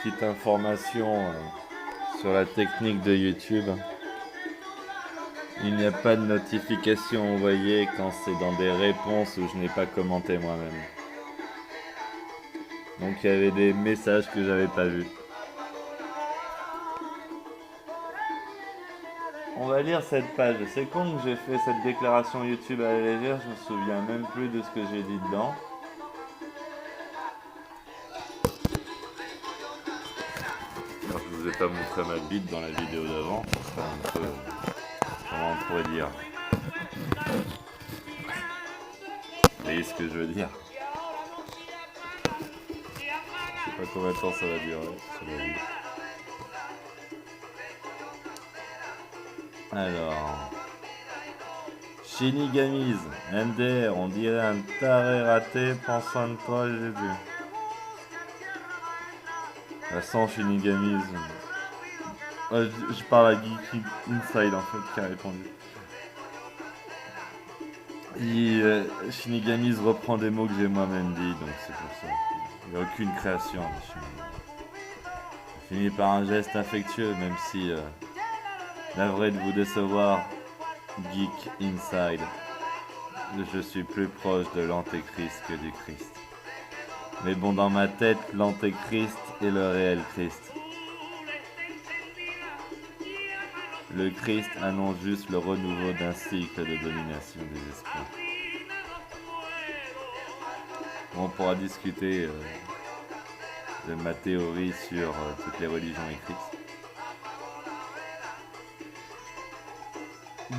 petite information sur la technique de YouTube. Il n'y a pas de notification envoyée quand c'est dans des réponses où je n'ai pas commenté moi-même. Donc il y avait des messages que j'avais pas vus. On va lire cette page. C'est con que j'ai fait cette déclaration YouTube à la légère, je me souviens même plus de ce que j'ai dit dedans. Alors, je vous ai pas montré ma bite dans la vidéo d'avant. C'est un peu... Comment on pourrait dire? Vous voyez ce que je veux dire? Je sais pas combien de temps ça va durer. Alors... Shinigamis, MDR, on dirait un taré raté, prends soin de toi Jésus. La sans Shinigamis. Je parle à Geeky Inside en fait qui a répondu. Shinigamis reprend des mots que j'ai moi-même dit, donc c'est pour ça. Il n'y a aucune création de Shinigamis. Fini par un geste affectueux, même si navré de vous décevoir, Geek Inside. Je suis plus proche de l'antéchrist que du Christ. Mais bon, dans ma tête, l'antéchrist est le réel Christ. Le Christ annonce juste le renouveau d'un cycle de domination des esprits. On pourra discuter de ma théorie sur toutes les religions écrites.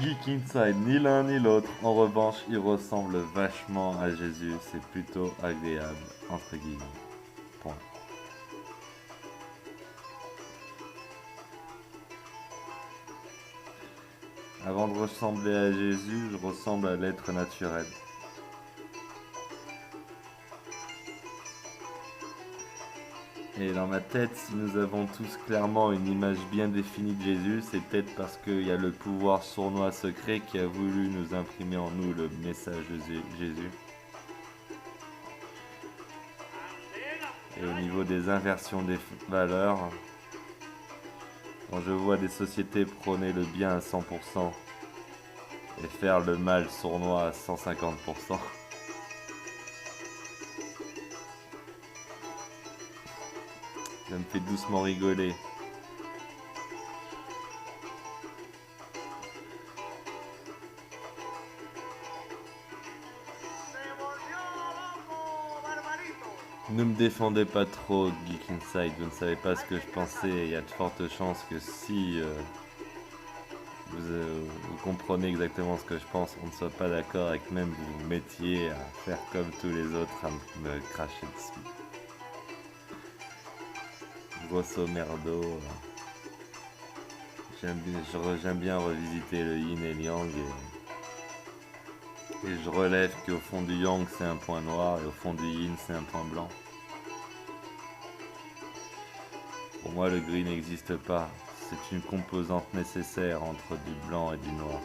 Geek Inside, ni l'un ni l'autre. En revanche, il ressemble vachement à Jésus. C'est plutôt agréable, entre guillemets. Point. Avant de ressembler à Jésus, je ressemble à l'être naturel. Et dans ma tête, si nous avons tous clairement une image bien définie de Jésus, c'est peut-être parce qu'il y a le pouvoir sournois secret qui a voulu nous imprimer en nous le message de Jésus. Et au niveau des inversions des valeurs, quand je vois des sociétés prôner le bien à 100% et faire le mal sournois à 150%, ça me fait doucement rigoler. Ne me défendez pas trop, Geek Inside, vous ne savez pas ce que je pensais, il y a de fortes chances que si vous comprenez exactement ce que je pense, on ne soit pas d'accord et que même vous vous mettiez à faire comme tous les autres, à me cracher dessus. Grosso merdo. J'aime bien revisiter le yin et le yang et je relève qu'au fond du yang c'est un point noir et au fond du yin c'est un point blanc. Pour moi le gris n'existe pas, c'est une composante nécessaire entre du blanc et du noir.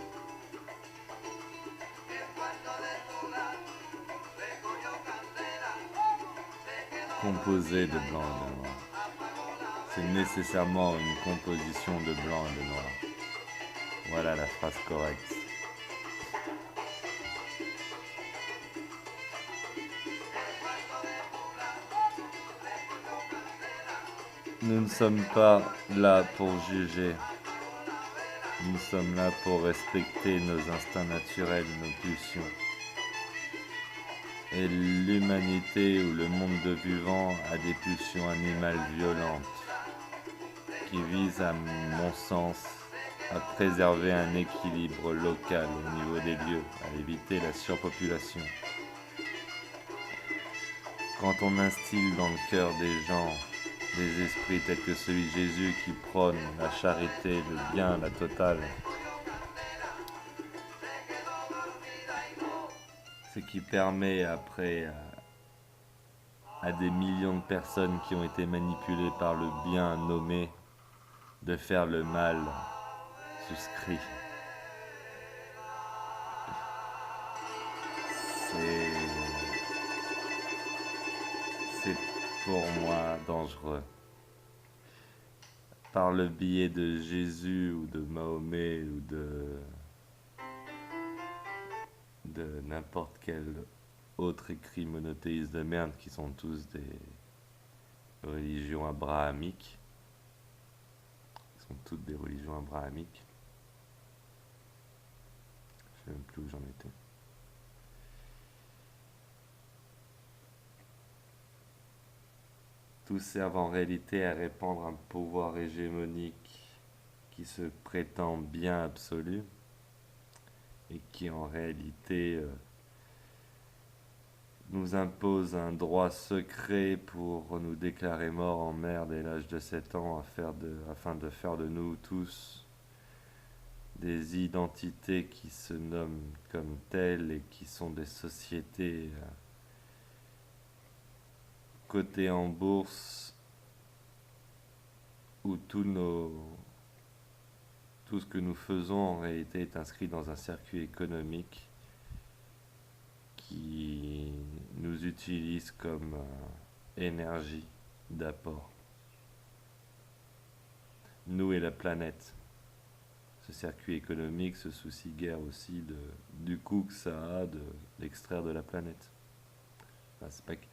Composé de blanc et de noir. C'est nécessairement une composition de blanc et de noir. Voilà la phrase correcte. Nous ne sommes pas là pour juger. Nous sommes là pour respecter nos instincts naturels, nos pulsions. Et l'humanité ou le monde de vivant a des pulsions animales violentes qui visent, à mon sens, à préserver un équilibre local au niveau des lieux, à éviter la surpopulation. Quand on instille dans le cœur des gens des esprits tels que celui de Jésus qui prône la charité, le bien, la totale, ce qui permet après à des millions de personnes qui ont été manipulées par le bien nommé de faire le mal souscrit. C'est pour moi dangereux. par le biais de Jésus ou de Mahomet ou de n'importe quel autre écrit monothéiste de merde qui sont tous des religions abrahamiques. Ils sont toutes des religions abrahamiques. Je sais même plus où j'en étais. Tous servent en réalité à répandre un pouvoir hégémonique qui se prétend bien absolu et qui en réalité nous impose un droit secret pour nous déclarer morts en mer dès l'âge de 7 ans afin de faire de nous tous des identités qui se nomment comme telles et qui sont des sociétés cotées en bourse où tout ce que nous faisons en réalité est inscrit dans un circuit économique qui nous utilise comme énergie d'apport. Nous et la planète. Ce circuit économique se soucie guère aussi du coût que ça a d'extraire de la planète. Enfin, c'est pas que...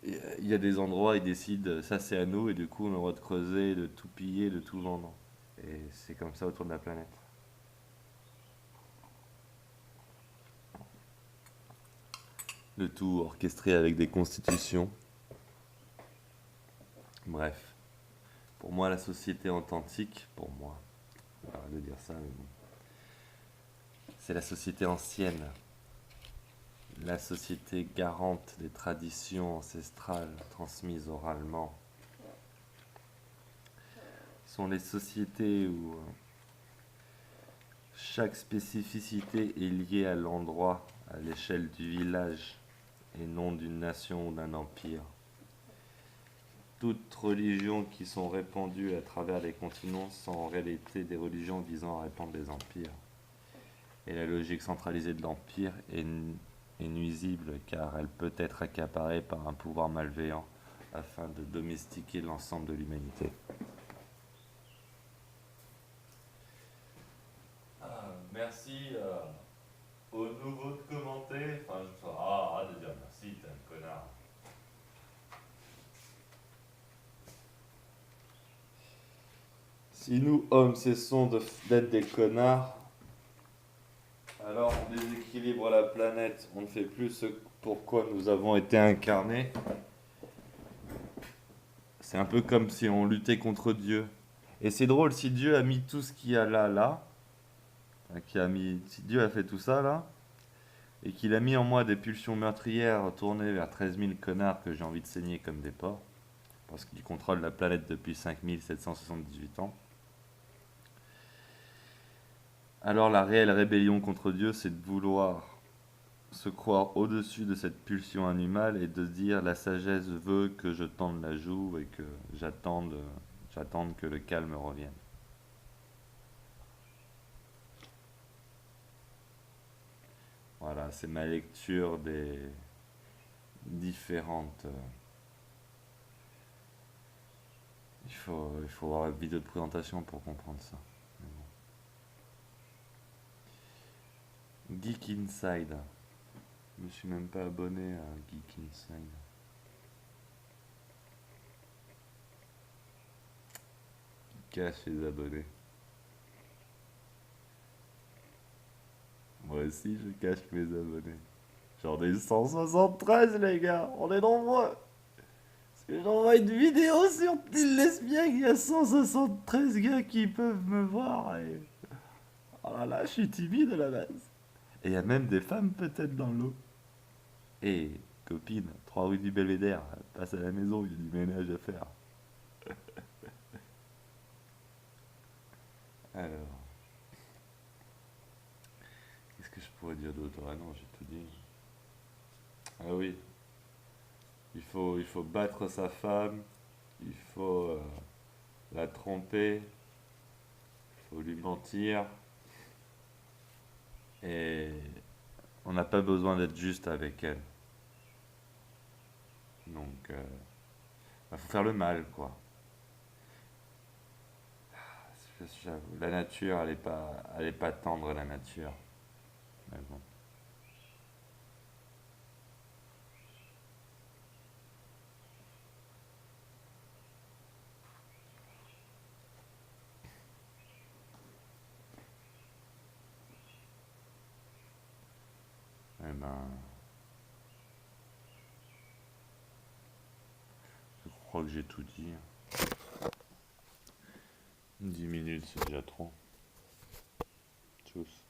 Il y a des endroits, ils décident, ça c'est à nous, et du coup on a le droit de creuser, de tout piller, de tout vendre. Et c'est comme ça autour de la planète. Le tout orchestré avec des constitutions. Bref. Pour moi, la société authentique, pour moi, arrête de dire ça, mais bon. C'est la société ancienne. La société garante des traditions ancestrales transmises oralement. Ce sont les sociétés où chaque spécificité est liée à l'endroit, à l'échelle du village, et non d'une nation ou d'un empire. Toutes religions qui sont répandues à travers les continents sont en réalité des religions visant à répandre des empires. Et la logique centralisée de l'empire est nuisible car elle peut être accaparée par un pouvoir malveillant afin de domestiquer l'ensemble de l'humanité. Merci aux nouveaux de commenter. Enfin, arrête de dire merci, t'es un connard. Si nous, hommes, cessons d'être des connards, alors on déséquilibre la planète, on ne fait plus ce pourquoi nous avons été incarnés. C'est un peu comme si on luttait contre Dieu. Et c'est drôle, si Dieu a mis tout ce qu'il y a là, si Dieu a fait tout ça là, et qu'il a mis en moi des pulsions meurtrières tournées vers 13 000 connards que j'ai envie de saigner comme des porcs, parce qu'il contrôle la planète depuis 5778 ans, alors la réelle rébellion contre Dieu, c'est de vouloir se croire au-dessus de cette pulsion animale et de se dire la sagesse veut que je tende la joue et que j'attende que le calme revienne. Voilà, c'est ma lecture des différentes... il faut voir la vidéo de présentation pour comprendre ça. Geek Inside. Je me suis même pas abonné à Geek Inside. Qui cache les abonnés. Moi aussi, je cache mes abonnés. J'en ai 173, les gars. On est nombreux. Parce que j'envoie une vidéo sur Petit Lesbien, il y a 173 gars qui peuvent me voir. Et... oh là là, je suis timide à la base. Et il y a même des femmes peut-être dans l'eau. Et copine, 3 rue du Belvédère, passe à la maison, il y a du ménage à faire. Alors, qu'est-ce que je pourrais dire d'autre? Ah non, j'ai tout dit. Ah oui, il faut battre sa femme, il faut la tromper, il faut lui mentir. Et on n'a pas besoin d'être juste avec elle. Donc, faut faire le mal, quoi. Parce que j'avoue, la nature, elle est pas tendre, la nature. Mais bon. Eh ben, je crois que j'ai tout dit. 10 minutes, c'est déjà trop. Tchuss.